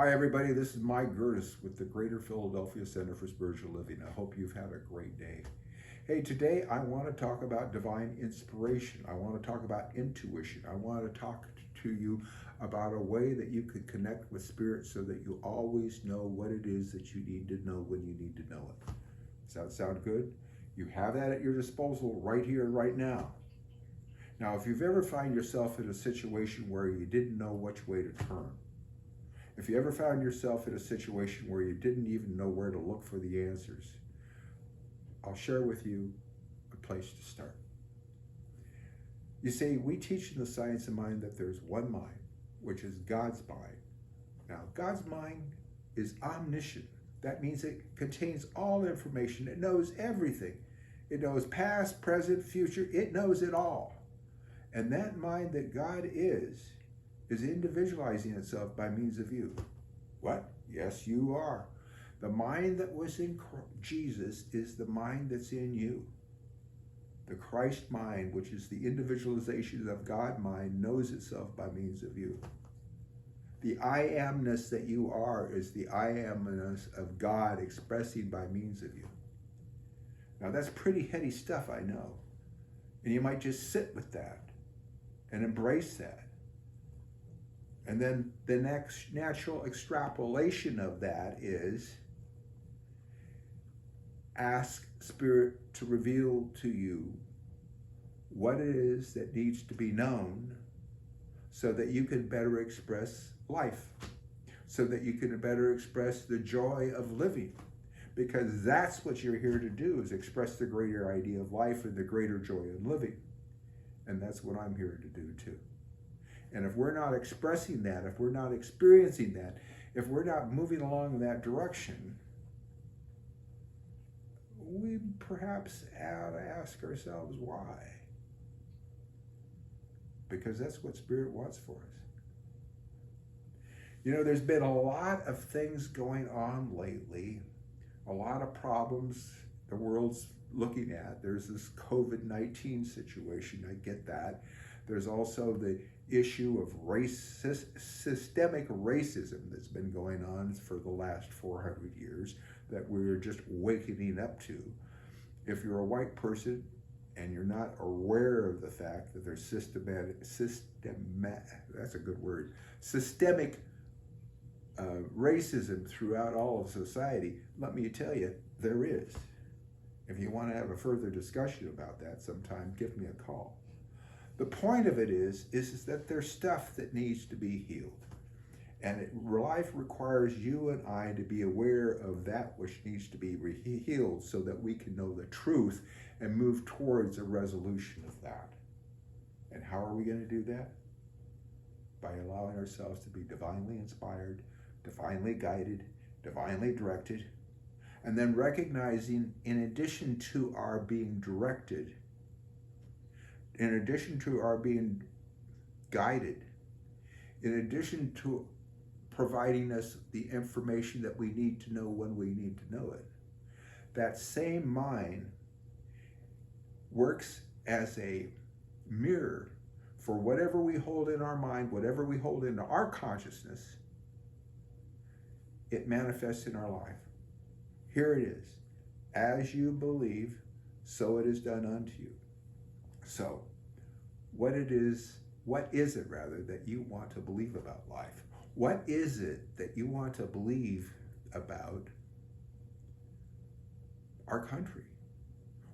Hi, everybody. This is Mike Gerdes with the Greater Philadelphia Center for Spiritual Living. I hope you've had a great day. Hey, today I want to talk about divine inspiration. I want to talk about intuition. I want to talk to you about a way that you could connect with spirit so that you always know what it is that you need to know when you need to know it. Does that sound good? You have that at your disposal right here and right now. Now, if you've ever found yourself in a situation where you didn't know which way to turn, if you ever found yourself in a situation where you didn't even know where to look for the answers, I'll share with you a place to start. You see, we teach in the science of mind that there's one mind, which is God's mind. Now, God's mind is omniscient. That means it contains all information. It knows everything. It knows past, present, future. It knows it all. And that mind that God is individualizing itself by means of you. What? Yes, you are. The mind that was in Jesus is the mind that's in you. The Christ mind, which is the individualization of God mind, knows itself by means of you. The I amness that you are is the I amness of God expressing by means of you. Now that's pretty heady stuff, I know. And you might just sit with that and embrace that. And then the next natural extrapolation of that is ask Spirit to reveal to you what it is that needs to be known so that you can better express life, so that you can better express the joy of living. Because that's what you're here to do, is express the greater idea of life and the greater joy in living. And that's what I'm here to do too. And if we're not expressing that, if we're not experiencing that, if we're not moving along in that direction, we perhaps ought to ask ourselves why. Because that's what Spirit wants for us. You know, there's been a lot of things going on lately, a lot of problems the world's looking at. There's this COVID-19 situation, I get that. There's also the issue of systemic racism that's been going on for the last 400 years that we're just waking up to. If you're a white person and you're not aware of the fact that there's systemic racism throughout all of society, let me tell you, there is. If you want to have a further discussion about that sometime, give me a call. The point of it is that there's stuff that needs to be healed. And life requires you and I to be aware of that which needs to be healed so that we can know the truth and move towards a resolution of that. And how are we going to do that? By allowing ourselves to be divinely inspired, divinely guided, divinely directed, and then recognizing, in addition to our being directed, in addition to our being guided, in addition to providing us the information that we need to know when we need to know it, that same mind works as a mirror for whatever we hold in our mind, whatever we hold in our consciousness, it manifests in our life. Here it is. As you believe, so it is done unto you. So, what is it that you want to believe about life? What is it that you want to believe about our country?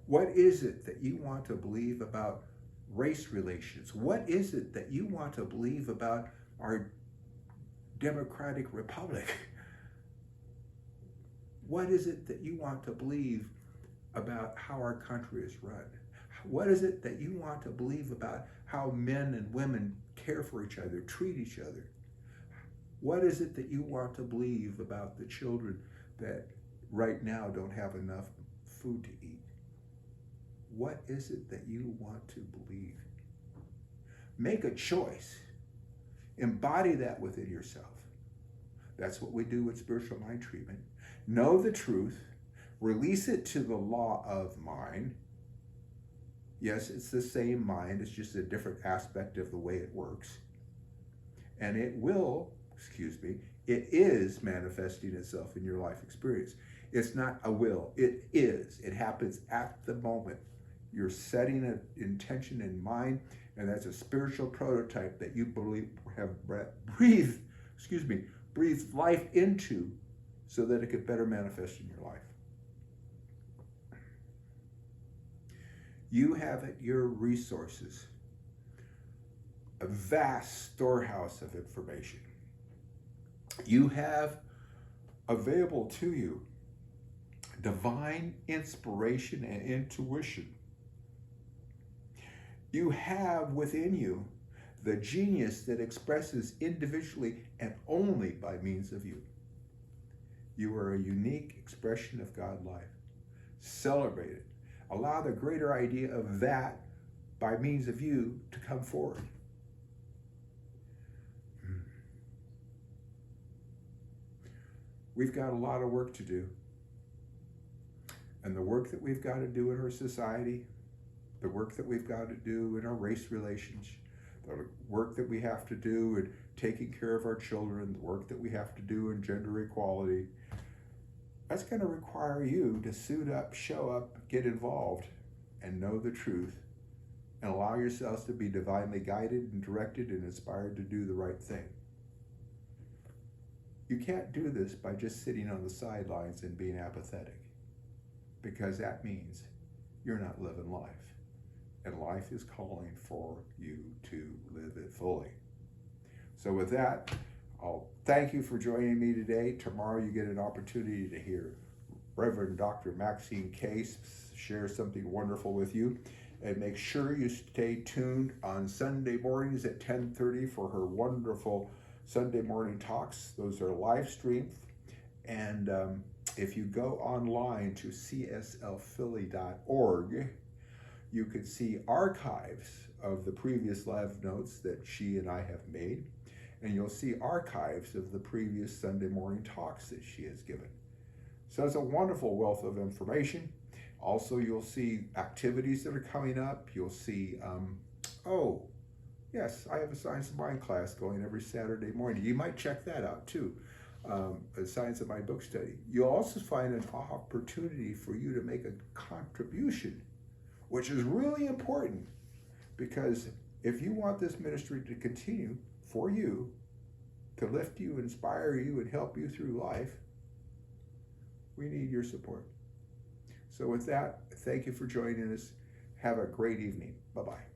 What is it that you want to believe about race relations? What is it that you want to believe about our democratic republic? What is it that you want to believe about how our country is run? What is it that you want to believe about how men and women care for each other, treat each other? What is it that you want to believe about the children that right now don't have enough food to eat? What is it that you want to believe? Make a choice. Embody that within yourself. That's what we do with spiritual mind treatment. Know the truth, release it to the law of mind. Yes, it's the same mind, it's just a different aspect of the way it works. And it will it is manifesting itself in your life experience. It's not a will, it is. It happens at the moment. You're setting an intention in mind, and that's a spiritual prototype that you believe have breathed life into so that it could better manifest in your life. You have at your resources a vast storehouse of information. You have available to you divine inspiration and intuition. You have within you the genius that expresses individually and only by means of you. You are a unique expression of God life. Celebrate it. Allow the greater idea of that by means of you to come forward. We've got a lot of work to do. And the work that we've got to do in our society, the work that we've got to do in our race relations, the work that we have to do in taking care of our children, the work that we have to do in gender equality, that's going to require you to suit up, show up, get involved, and know the truth, and allow yourselves to be divinely guided and directed and inspired to do the right thing. You can't do this by just sitting on the sidelines and being apathetic, because that means you're not living life. And life is calling for you to live it fully. So with that, I'll thank you for joining me today. Tomorrow you get an opportunity to hear Reverend Dr. Maxine Case share something wonderful with you. And make sure you stay tuned on Sunday mornings at 10:30 for her wonderful Sunday morning talks. Those are live streamed. And if you go online to cslphilly.org, you could see archives of the previous live notes that she and I have made. And you'll see archives of the previous Sunday morning talks that she has given. So it's a wonderful wealth of information. Also, you'll see activities that are coming up. You'll see, yes, I have a Science of Mind class going every Saturday morning. You might check that out too, a Science of Mind book study. You'll also find an opportunity for you to make a contribution, which is really important, because if you want this ministry to continue for you, to lift you, inspire you, and help you through life, we need your support. So with that, thank you for joining us. Have a great evening. Bye-bye.